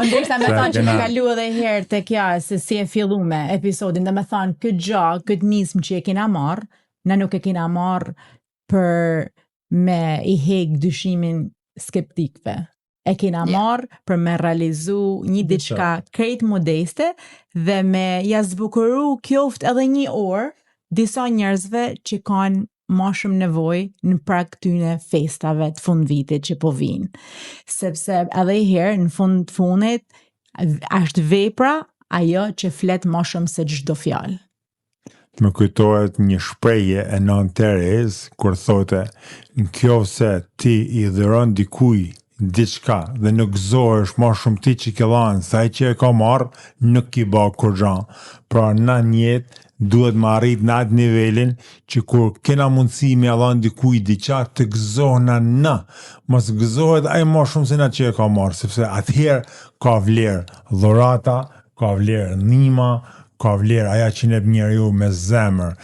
Ndoshta me thonë që ka kalu edhe herë te kja se si e fillu me episodin, dhe me thonë këtë gjë, këtë nismë që e kena marrë, na nuk e kena marrë për me i hek dyshimin skeptikve. E kena marrë për me realizu një diçka krejt modeste dhe me jazbukuru kjoft edhe një orë disa njerëzve që kanë ma shumë nevoj në prag këtyne festave të fund vitit që po vinë. Sepse edhe herë në fund funit është vepra ajo që flet ma shumë se çdo fjalë. Më kujtohet një shprehje e Nën Terez kur thote, nëse ti i dhuron dikuj diçka dhe nuk gëzohesh ma shumë ti që ke dhënë se ai që e ka marrë nuk i bë kur gjë. Pra në jetë duhet më arrit në atë nivelin që kur kena mundësi me dhënë dikuj diçka të gëzohna në, mos gëzohet ai ma shumë se na që e ka marrë, sepse atëherë ka vlerë dhurata, ka vlerë ndihma, ka vlerë aja që ne njeriu me zemër,